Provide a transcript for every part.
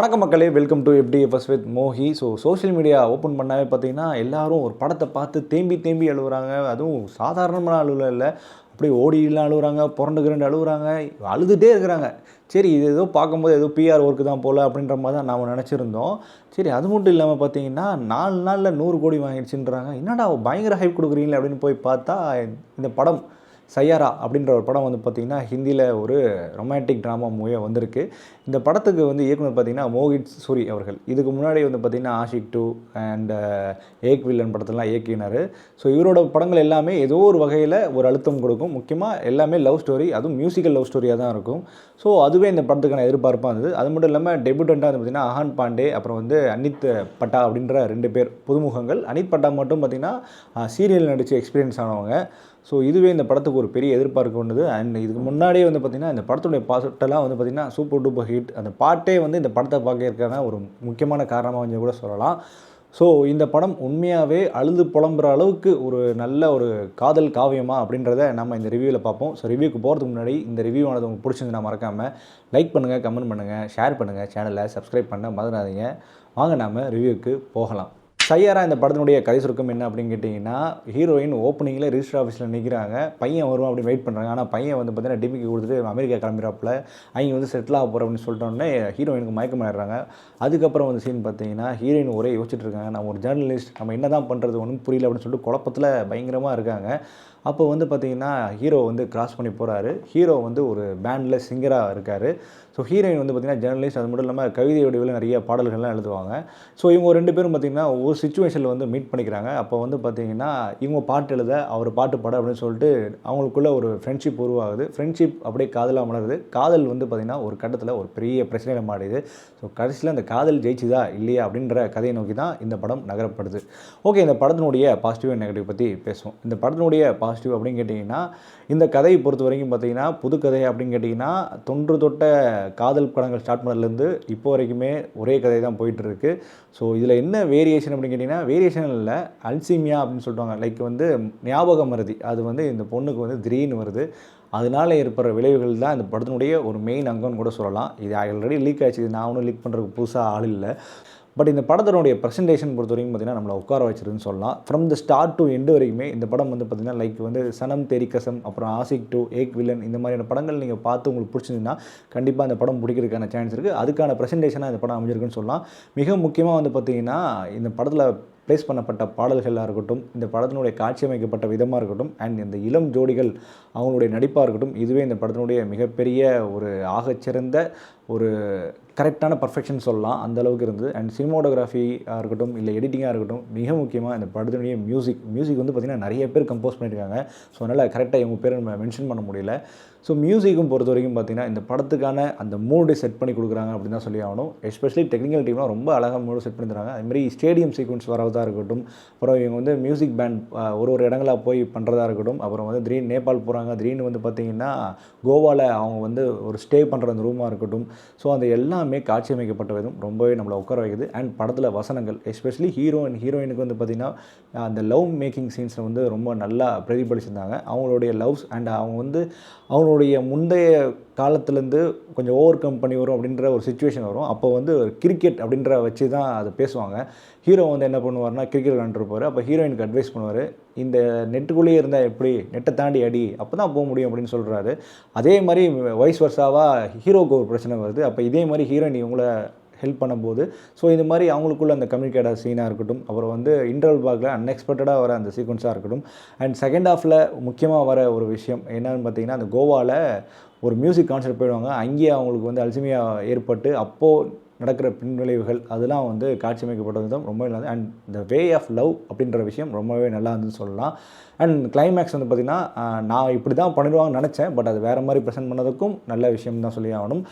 வணக்கம் மக்களே, welcome to FDFS with Mohi. Social media open பண்ணாவே பார்த்தீங்கன்னா எல்லாரும் ஒரு படத்தை பார்த்து தேம்பி தேம்பி அழுகுறாங்க. அதுவும் சாதாரணமான அழுகல இல்லை, அப்படியே ஓடிலாம் அழுகுறாங்க, புரண்டு அழுகுறாங்க, அழுதுகிட்டே இருக்கிறாங்க. சரி, இது ஏதோ பார்க்கும்போது ஏதோ பிஆர் ஒர்க்கு தான் போல் அப்படின்ற மாதிரி தான் நாம் நினச்சிருந்தோம். சரி, அது மட்டும் இல்லாமல் பார்த்தீங்கன்னா 4 நாளில் 100 கோடி வாங்கிடுச்சுன்றாங்க. என்னடா பயங்கர ஹைப் கொடுக்குறீங்களே அப்படின்னு போய் பார்த்தா, இந்த படம் சையாரா அப்படின்ற ஒரு படம் வந்து பார்த்திங்கன்னா ஹிந்தியில் ஒரு ரொமான்டிக் ட்ராமா மூவியாக வந்திருக்கு. இந்த படத்துக்கு வந்து இயக்குனர் பார்த்திங்கன்னா மோஹித் சூரி அவர்கள். இதுக்கு முன்னாடி வந்து பார்த்திங்கன்னா ஆஷிக் 2 அண்ட் ஏக் வில்லன் படத்தெல்லாம் இயக்கினார். ஸோ இவரோட படங்கள் எல்லாமே ஏதோ ஒரு வகையில் ஒரு அழுத்தம் கொடுக்கும். முக்கியமாக எல்லாமே லவ் ஸ்டோரி, அதுவும் மியூசிக்கல் லவ் ஸ்டோரியாக தான் இருக்கும். ஸோ அதுவே இந்த படத்துக்கான எதிர்பார்ப்பாக இருந்தது. அது மட்டும் இல்லாமல் டெபியூட்டண்ட்டாக வந்து பார்த்திங்கன்னா அஹான் பாண்டே, அப்புறம் வந்து அனித் பட்டா அப்படின்ற 2 பேர் புதுமுகங்கள். அனித் பட்டா மட்டும் பார்த்திங்கன்னா சீரியல் நடித்து எக்ஸ்பீரியன்ஸ் ஆனவங்க. ஸோ இதுவே இந்த படத்துக்கு ஒரு பெரிய எதிர்பார்ப்பு கொண்டது. அண்ட் இதுக்கு முன்னாடியே வந்து பார்த்திங்கன்னா இந்த படத்துடைய பாட்டெல்லாம் வந்து பார்த்திங்கன்னா சூப்பர் டூப்பர் ஹிட். அந்த பாட்டே வந்து இந்த படத்தை பார்க்கறதுக்கான ஒரு முக்கியமான காரணமாக வந்து கூட சொல்லலாம். ஸோ இந்த படம் உண்மையாகவே அழுது புலம்புற அளவுக்கு ஒரு நல்ல ஒரு காதல் காவியமா அப்படின்றத நம்ம இந்த ரிவ்யூவில் பார்ப்போம். ஸோ ரிவ்யூக்கு போகிறதுக்கு முன்னாடி இந்த ரிவ்யூ ஆனது உங்களுக்கு பிடிச்சிருந்துன்னா மறக்காமல் லைக் பண்ணுங்கள், கமெண்ட் பண்ணுங்கள், ஷேர் பண்ணுங்கள், சேனலை சப்ஸ்கிரைப் பண்ண மறந்துடாதீங்க. வாங்க நாம் ரிவ்யூக்கு போகலாம். சையாரா இந்த படத்தினுடைய கதை சுருக்கம் என்ன அப்படின்னு கேட்டிங்கன்னா, ஹீரோயின் ஓப்பனிங்கில் ரிஜிஸ்டர் ஆஃபீஸில் நிற்கிறாங்க. பையன் வருவான் அப்படின்னு வெயிட் பண்ணுறாங்க. ஆனால் பையன் வந்து பார்த்தீங்கன்னா டிமிக்கு கொடுத்துட்டு அமெரிக்கா கிளம்புறாப்புல, அவங்க வந்து செட்டில் ஆக போகிற அப்படின்னு சொல்லிட்டோன்னே ஹீரோயினுக்கு மயக்கமாயிடுறாங்க. அதுக்கப்புறம் வந்து சீன் பார்த்தீங்கன்னா ஹீரோயின் ஒரே யோசிச்சுட்டு இருக்காங்க. நம்ம ஒரு ஜேர்னலிஸ்ட், நம்ம என்ன தான் பண்ணுறது ஒன்றும் புரியல அப்படின்னு சொல்லிட்டு குழப்பத்தில் பயங்கரமாக இருக்காங்க. அப்போ வந்து பார்த்திங்கன்னா ஹீரோ வந்து கிராஸ் பண்ணி போகிறாரு. ஹீரோ வந்து ஒரு பேண்டில் சிங்கராக இருக்கார். ஸோ ஹீரோயின் வந்து பார்த்திங்கன்னா ஜேர்னலிஸ்ட், அது மட்டும் இல்லாமல் கவிதை வடிவில் நிறைய பாடல்கள்லாம் எழுதுவாங்க. ஸோ இவங்க 2 பேரும் பார்த்திங்கன்னா ஒரு சுச்சுவேஷனில் வந்து மீட் பண்ணிக்கிறாங்க. அப்போ வந்து பார்த்திங்கன்னா இவங்க பாட்டு எழுத, அவர் பாட்டு பாட அப்படின்னு சொல்லிட்டு அவங்களுக்குள்ள ஒரு ஃப்ரெண்ட்ஷிப் உருவாகுது. ஃப்ரெண்ட்ஷிப் அப்படியே காதலாக மலருது. காதல் வந்து பார்த்திங்கன்னா ஒரு கட்டத்தில் ஒரு பெரிய பிரச்சனையில் மாடுது. ஸோ கடைசியில் அந்த காதல் ஜெயிச்சுதா இல்லையா அப்படின்ற கதையை நோக்கி தான் இந்த படம் நகரப்படுது. ஓகே, இந்த படத்தினுடைய பாசிட்டிவ் அண்ட் நெகட்டிவ் பற்றி பேசுவோம். இந்த படத்தினுடைய பாசிட்டிவ் அப்படின்னு கேட்டிங்கன்னா, இந்த கதையை பொறுத்த வரைக்கும் பார்த்திங்கன்னா புது கதை அப்படின்னு கேட்டிங்கன்னா, தொன்று தொட்ட காதல் படங்கள் ஸ்டார்ட் பண்ணதுலேருந்து இப்போ வரைக்குமே ஒரே கதை தான் போயிட்டுருக்கு. ஸோ இதில் என்ன வேரியேஷன் அப்படின்னு கேட்டிங்கன்னா, வேரியேஷன் இல்லை, அல்சீமியா அப்படின்னு சொல்லுவாங்க. லைக் வந்து ஞாபக மறதி, அது வந்து இந்த பொண்ணுக்கு வந்து திடீர்னு வருது. அதனால் ஏற்படுற விளைவுகள் தான் இந்த படத்தினுடைய ஒரு மெயின் அங்கம்னு கூட சொல்லலாம். இது ஆல்ரெடி லீக் ஆச்சு, நான் ஒன்றும் லீக் பண்ணுறதுக்கு புதுசாக ஆள் இல்லை. பட் இந்த படத்தினுடைய ப்ரெசன்டேஷன் பொறுத்த வரைக்கும் பார்த்திங்கன்னா நம்மளை உட்கார வச்சிருதுன்னு சொல்லலாம். From the start to end வரைக்குமே இந்த படம் வந்து பார்த்திங்கன்னா லைக் வந்து சனம் தெரி கசம், அப்புறம் ஆஷிக் 2, ஏக் வில்லன், இந்த மாதிரியான படங்கள் நீங்கள் பார்த்து உங்களுக்கு பிடிச்சிருந்தீங்கன்னா கண்டிப்பாக அந்த படம் பிடிக்கிறதுக்கான சான்ஸ் இருக்குது. அதுக்கான ப்ரெசன்டேஷனாக இந்த படம் அமைஞ்சிருக்குன்னு சொல்லலாம். மிக முக்கியமாக வந்து பார்த்திங்கன்னா இந்த படத்தில் ப்ளேஸ் பண்ணப்பட்ட பாடல்களாக இருக்கட்டும், இந்த படத்தினுடைய காட்சி அமைக்கப்பட்ட விதமாக இருக்கட்டும், அண்ட் இந்த இளம் ஜோடிகள் அவங்களுடைய நடிப்பாக இருக்கட்டும், இதுவே இந்த படத்தினுடைய மிகப்பெரிய ஒரு ஆகச்சிறந்த ஒரு கரெக்டான பர்ஃபெக்ஷன் சொல்லலாம். அந்தளவுக்கு இருந்தது. அண்ட் சினிமோட்டோகிராஃபியாக இருக்கட்டும், இல்லை எடிட்டிங்காக இருக்கட்டும், மிக முக்கியமாக இந்த படத்தினுடைய மியூசிக் வந்து பார்த்திங்கன்னா நிறைய பேர் கம்போஸ் பண்ணியிருக்காங்க. ஸோ அதனால் கரெக்டாக இவங்க பேரை நம்ம மென்ஷன் பண்ண முடியல. ஸோ மியூசிக்கும் பொறுத்த வரைக்கும் பார்த்திங்கன்னா இந்த படத்துக்கான அந்த மூடு செட் பண்ணி கொடுக்குறாங்க அப்படின்னு தான் சொல்லி ஆகணும். எஸ்பெஷலி டெக்னிக்கல் டீம்லாம் ரொம்ப அழகாக மூடு செட் பண்ணி தராங்க. அதுமாதிரி ஸ்டேடியம் சீக்வன்ஸ் வரதாக இருக்கட்டும், அப்புறம் இவங்க வந்து மியூசிக் பேண்ட் ஒரு இடங்களாக போய் பண்ணுறதா இருக்கட்டும், அப்புறம் வந்து திடீர்னு நேபாள் போகிறாங்க, திடீர்னு வந்து பார்த்திங்கன்னா கோவாவில் அவங்க வந்து ஒரு ஸ்டே பண்ணுற அந்த ரூமாக இருக்கட்டும். ஸோ அந்த எல்லாமே காட்சி அமைக்கப்பட்ட விதம் ரொம்பவே நம்மளை உட்கார வைக்குது. அண்ட் படத்தில் வசனங்கள், எஸ்பெஷலி ஹீரோ அண்ட் ஹீரோயினுக்கு வந்து பார்த்திங்கன்னா அந்த லவ் மேக்கிங் சீன்ஸை வந்து ரொம்ப நல்லா பிரதிபலிச்சிருந்தாங்க. அவங்களுடைய லவ்ஸ் அண்ட் அவங்க வந்து அவங்களுடைய முந்தைய காலத்துலேருந்து கொஞ்சம் ஓவர் கம் பண்ணி வரும் அப்படின்ற ஒரு சுச்சுவேஷன் வரும். அப்போ வந்து கிரிக்கெட் அப்படின்ற வச்சு தான் அதை பேசுவாங்க. ஹீரோ வந்து என்ன பண்ணுவார்னா கிரிக்கெட் விளாண்டுருப்பார். அப்போ ஹீரோயினுக்கு அட்வைஸ் பண்ணுவார், இந்த நெட்டுக்குள்ளேயே இருந்தால் எப்படி, நெட்டை தாண்டி அடி, அப்போ தான் போக முடியும் அப்படின்னு சொல்கிறாரு. அதே மாதிரி வைஸ் வர்சாவாக ஹீரோவுக்கு ஒரு பிரச்சனை வருது. அப்போ இதே மாதிரி ஹீரோயின் இவங்கள ஹெல்ப் பண்ணும்போது, ஸோ இந்த மாதிரி அவங்களுக்குள்ள அந்த கம்யூனிகேட் சீனாக இருக்கட்டும், அப்புறம் வந்து இன்டர்வல் பாக்கில் அன்எக்ஸ்பெக்டடாக வர அந்த சீக்வன்ஸாக இருக்கட்டும், அண்ட் செகண்ட் ஹாஃபில் முக்கியமாக வர ஒரு விஷயம் என்னன்னு பார்த்தீங்கன்னா, அந்த கோவாவில் ஒரு மியூசிக் கான்சர்ட் போயிடுவாங்க. அங்கேயே அவங்களுக்கு வந்து அல்சீமியா ஏற்பட்டு அப்போது நடக்கிற பின்விளைவுகள் அதெல்லாம் வந்து காட்சி அமைக்கப்பட்ட விதம் ரொம்ப நல்லா. And the way of love அப்படின்ற விஷயம் ரொம்பவே நல்லா இருந்துன்னு சொல்லலாம். அண்ட் கிளைமேக்ஸ் வந்து பார்த்திங்கன்னா நான் இப்படி தான் பண்ணிடுவாங்கன்னு நினச்சேன், பட் அது வேறு மாதிரி ப்ரெசென்ட் பண்ணதுக்கும் நல்ல விஷயம் தான் சொல்லி ஆகணும்.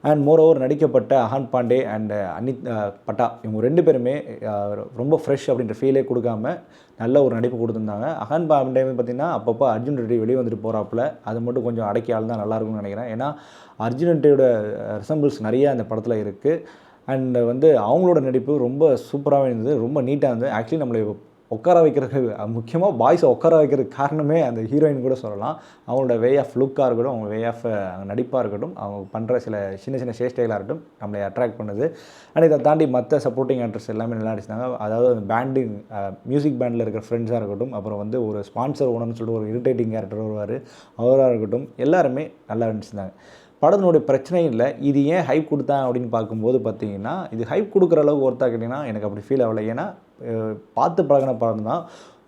அண்ட் மோரோவர் நடிக்கப்பட்ட அஹான் பாண்டே அண்ட் அனித் பட்டா, இவங்க 2 பேருமே ரொம்ப ஃப்ரெஷ் அப்படின்ற ஃபீலே கொடுக்காம நல்ல ஒரு நடிப்பு கொடுத்துருந்தாங்க. அஹான் பாண்டே வந்து பார்த்திங்கன்னா அப்பப்போ அர்ஜுன் ரெட்டி வெளியே வந்துட்டு போகிறாப்புல, அது மட்டும் கொஞ்சம் அடக்கி ஆள் தான் நல்லாயிருக்கும்னு நினைக்கிறேன். ஏன்னா அர்ஜுன் ரெட்டியோட ரிசம்பிள்ஸ் நிறையா அந்த படத்தில் இருக்குது. அண்ட் வந்து அவங்களோட நடிப்பு ரொம்ப சூப்பராகவே இருந்தது, ரொம்ப நீட்டாக இருந்தது. ஆக்சுவலி நம்மளை உட்கார வைக்கிறதுக்கு முக்கியமாக பாய்ஸை உட்கார வைக்கிறதுக்கு காரணமே அந்த ஹீரோயின் கூட சொல்லலாம். அவங்களோட வே ஆஃப் லுக்காக இருக்கட்டும், அவங்க வே ஆஃப் நடிப்பாக இருக்கட்டும், அவங்க பண்ணுற சில சின்ன சின்ன சேஷ்டைகளாக இருக்கட்டும் நம்மளை அட்ராக்ட் பண்ணுது. அண்ட் இதை தாண்டி மற்ற சப்போர்ட்டிங் ஆக்டர்ஸ் எல்லாமே நல்லா நடிச்சிட்டாங்க. அதாவது பேண்டிங் மியூசிக் பேண்டில் இருக்கிற ஃப்ரெண்ட்ஸாக இருக்கட்டும், அப்புறம் வந்து ஒரு ஸ்பான்சர் ஓனர்னு சொல்லிட்டு ஒரு இரிட்டேட்டிங் கேரக்டர் வருவார், அவராக இருக்கட்டும், எல்லாருமே நல்லா நடிச்சிருந்தாங்க. படத்தினுடைய பிரச்சனை இல்லை. இது ஏன் ஹைப் கொடுத்தேன் அப்படின்னு பார்க்கும்போது பார்த்தீங்கன்னா, இது ஹைப் கொடுக்குற அளவுக்கு ஒர்த்தா கேட்டிங்கன்னா எனக்கு அப்படி ஃபீல் ஆகலை. ஏன்னா பார்த்து பழகின படம் தான்.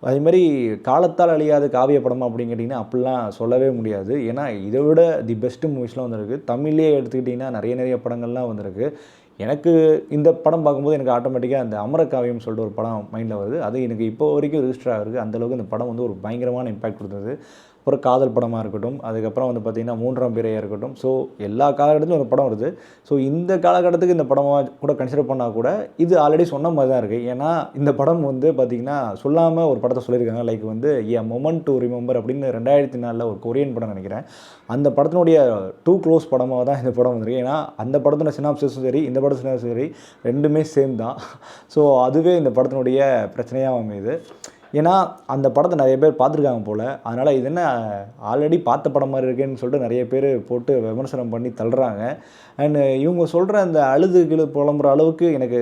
அதேமாதிரி காலத்தால் அழியாத காவிய படமா அப்படின்னு கேட்டிங்கன்னா அப்படிலாம் சொல்லவே முடியாது. ஏன்னா இதை விட தி பெஸ்ட்டு மூவிஸ்லாம் வந்திருக்கு. தமிழ்லேயே எடுத்துக்கிட்டிங்கன்னா நிறைய படங்கள்லாம் வந்திருக்கு. எனக்கு இந்த படம் பார்க்கும்போது எனக்கு ஆட்டோமேட்டிக்காக அந்த அமரகாவியம் சொல்லிட்டு ஒரு படம் மைண்டில் வருது. அது எனக்கு இப்போ வரைக்கும் ரிஜிஸ்டர் ஆகிருக்கு. அந்தளவுக்கு இந்த படம் வந்து ஒரு பயங்கரமான இம்பேக்ட் கொடுத்தது. அப்புறம் காதல் படமாக இருக்கட்டும், அதுக்கப்புறம் வந்து பார்த்திங்கன்னா மூன்றாம் பிறையாக இருக்கட்டும். ஸோ எல்லா காலகட்டத்திலும் ஒரு படம் வருது. ஸோ இந்த காலகட்டத்துக்கு இந்த படமாக கூட கன்சிடர் பண்ணால் கூட இது ஆல்ரெடி சொன்ன மாதிரி தான் இருக்குது. ஏன்னா இந்த படம் வந்து பார்த்திங்கன்னா சொல்லாமல் ஒரு படத்தை சொல்லியிருக்காங்க. லைக் வந்து எ மொமெண்ட் டு ரிமெம்பர் அப்படின்னு 2004 ஒரு கொரியன் படம் நினைக்கிறேன். அந்த படத்தினுடைய டூ க்ளோஸ் படமாக தான் இந்த படம் வந்திருக்கு. ஏன்னா அந்த படத்தோட சினாப்சிஸும் சரி, இந்த படத்தோட சினாப்சிஸும் சரி, ரெண்டுமே சேம் தான். ஸோ அதுவே இந்த படத்தினுடைய பிரச்சனையாக அமையுது. ஏன்னா அந்த படத்தை நிறைய பேர் பார்த்துருக்காங்க போல். அதனால் இது என்ன ஆல்ரெடி பார்த்த படம் மாதிரி இருக்கேன்னு சொல்லிட்டு நிறைய பேர் போட்டு விமர்சனம் பண்ணி தள்ளுறாங்க. அண்டு இவங்க சொல்கிற அந்த அழுது புலம்புற அளவுக்கு எனக்கு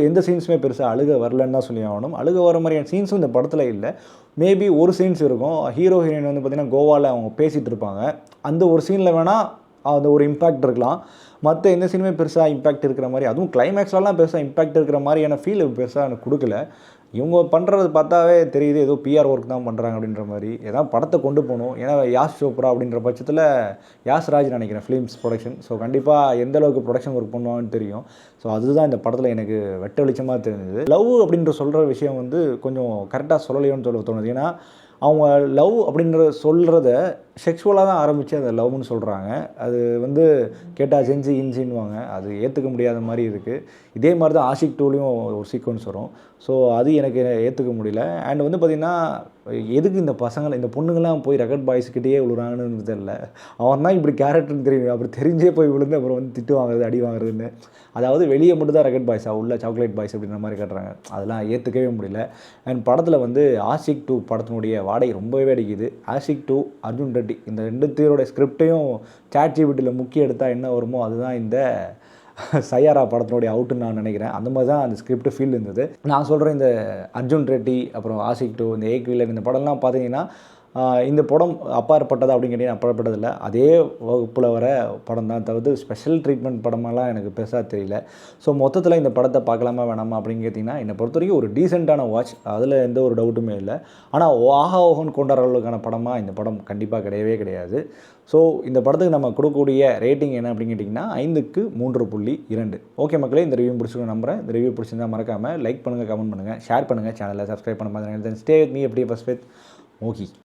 எந்த சீன்ஸுமே பெருசாக அழுக வரலன்னு தான் சொல்லி ஆகணும். அழுக வர மாதிரியான சீன்ஸும் இந்த படத்தில் இல்லை. மேபி ஒரு சீன்ஸ் இருக்கும். ஹீரோ ஹீரோயின் வந்து பார்த்திங்கன்னா கோவாவில் அவங்க பேசிகிட்டு இருப்பாங்க. அந்த ஒரு சீனில் வேணால் அந்த ஒரு இம்பேக்ட் இருக்கலாம். மற்ற எந்த சீனுமே பெருசாக இம்பேக்ட் இருக்கிற மாதிரி, அதுவும் கிளைமேக்ஸ்லாம் பெருசாக இம்பேக்ட் இருக்கிற மாதிரியான ஃபீல் பெருசாக எனக்கு கொடுக்கல. இவங்க பண்ணுறது பார்த்தாவே தெரியுது ஏதோ பிஆர் ஒர்க் தான் பண்ணுறாங்க அப்படின்ற மாதிரி. ஏதாவது படத்தை கொண்டு போகணும். ஏன்னா யாஷ் சோப்ரா அப்படின்ற பட்சத்தில் யாஷ் ராஜ் நினைக்கிறேன் ஃபிலிம்ஸ் ப்ரொடக்ஷன். ஸோ கண்டிப்பாக எந்த அளவுக்கு ப்ரொடக்ஷன் ஒர்க் பண்ணுவாங்கன்னு தெரியும். ஸோ அதுதான் இந்த படத்தில் எனக்கு வெட்ட வெளிச்சமாக தெரிஞ்சது. லவ் அப்படின்ற சொல்கிற விஷயம் வந்து கொஞ்சம் கரெக்டாக சொல்லலையோன்னு சொல்ல தோணுது. ஏன்னா அவங்க லவ் அப்படின்ற சொல்கிறத செக்ஷுவலாக தான் ஆரம்பித்து அதை லவ்னு சொல்கிறாங்க. அது வந்து கேட்டால் செஞ்சு இன்ஜின்வாங்க. அது ஏற்றுக்க முடியாத மாதிரி இருக்குது. இதே மாதிரி தான் ஆஷிக் 2லையும் ஒரு சீக்வன்ஸ் வரும். ஸோ அது எனக்கு ஏற்றுக்க முடியல. அண்ட் வந்து பார்த்திங்கன்னா எதுக்கு இந்த பொண்ணுங்கள்லாம் போய் ரெக்கட் பாய்ஸ்கிட்டேயே விழுறாங்கன்னு தெரியல. அவன் தான் இப்படி கேரக்டர்னு தெரியும். அப்படி தெரிஞ்சே போய் விழுந்து அப்புறம் வந்து திட்டு வாங்குறது, அடி வாங்குறதுன்னு. அதாவது வெளியே மட்டும் தான் ரெக்கட் பாய்ஸாக உள்ள சாக்லேட் பாய்ஸ் அப்படின்ற மாதிரி காட்டுறாங்க. அதெல்லாம் ஏற்றுக்கவே முடியல. அண்ட் படத்தில் வந்து ஆஷிக் 2 படத்தினுடைய வாடகை ரொம்பவே அடிக்குது. ஆஷிக் 2, அர்ஜுன் ரெட்டி இந்த 2 பேரோட ஸ்கிரிப்டையும் ChatGPTயில் முக்கிய எடுத்தால் என்ன வருமோ அதுதான் இந்த சையாரா படத்தினுடைய அவுட்டுன்னு நான் நினைக்கிறேன். அந்த மாதிரி தான் அந்த ஸ்கிரிப்ட் ஃபீல் இருந்தது. நான் சொல்கிறேன் இந்த அர்ஜுன் ரெட்டி, அப்புறம் ஆஷிக் 2, இந்த ஏக் வீலர், இந்த படம்லாம் பார்த்தீங்கன்னா இந்த படம் அப்பாற்பட்டதா அப்படின்னு கேட்டிங்கன்னா அப்பாற்பட்டதில்லை. அதே வகுப்பில் வர படம் தான், தவிர்த்து ஸ்பெஷல் ட்ரீட்மெண்ட் படமெல்லாம் எனக்கு பெருசாக தெரியல. ஸோ மொத்தத்தில் இந்த படத்தை பார்க்கலாமா வேணாமா அப்படின்னு கேட்டிங்கன்னா என்னை பொறுத்த வரைக்கும் ஒரு டீசெண்டான வாட்ச், அதில் எந்த ஒரு டவுட்டுமே இல்லை. ஆனால் ஆஹா ஓஹோன்னு கொண்டாடுற அளவுக்கான படமாக இந்த படம் கண்டிப்பாக கிடையவே கிடையாது. ஸோ இந்த படத்துக்கு நம்ம கொடுக்கக்கூடிய ரேட்டிங் என்ன அப்படின்னு கேட்டிங்கன்னா 5க்கு 3.2. ஓகே மக்களே, இந்த ரிவ்யூ பிடிச்சிருக்க நம்புறேன். இந்த ரிவ்யூ பிடிச்சிருந்தா மறக்காமல் லைக் பண்ணுங்கள், கமெண்ட் பண்ணுங்கள், ஷேர் பண்ணுங்கள், சேனலை சப்ஸ்கிரைப் பண்ண மாதிரி. ஸ்டே வித் மீ எப்படி ஃபர்ஸ்ட் வித் மோகி.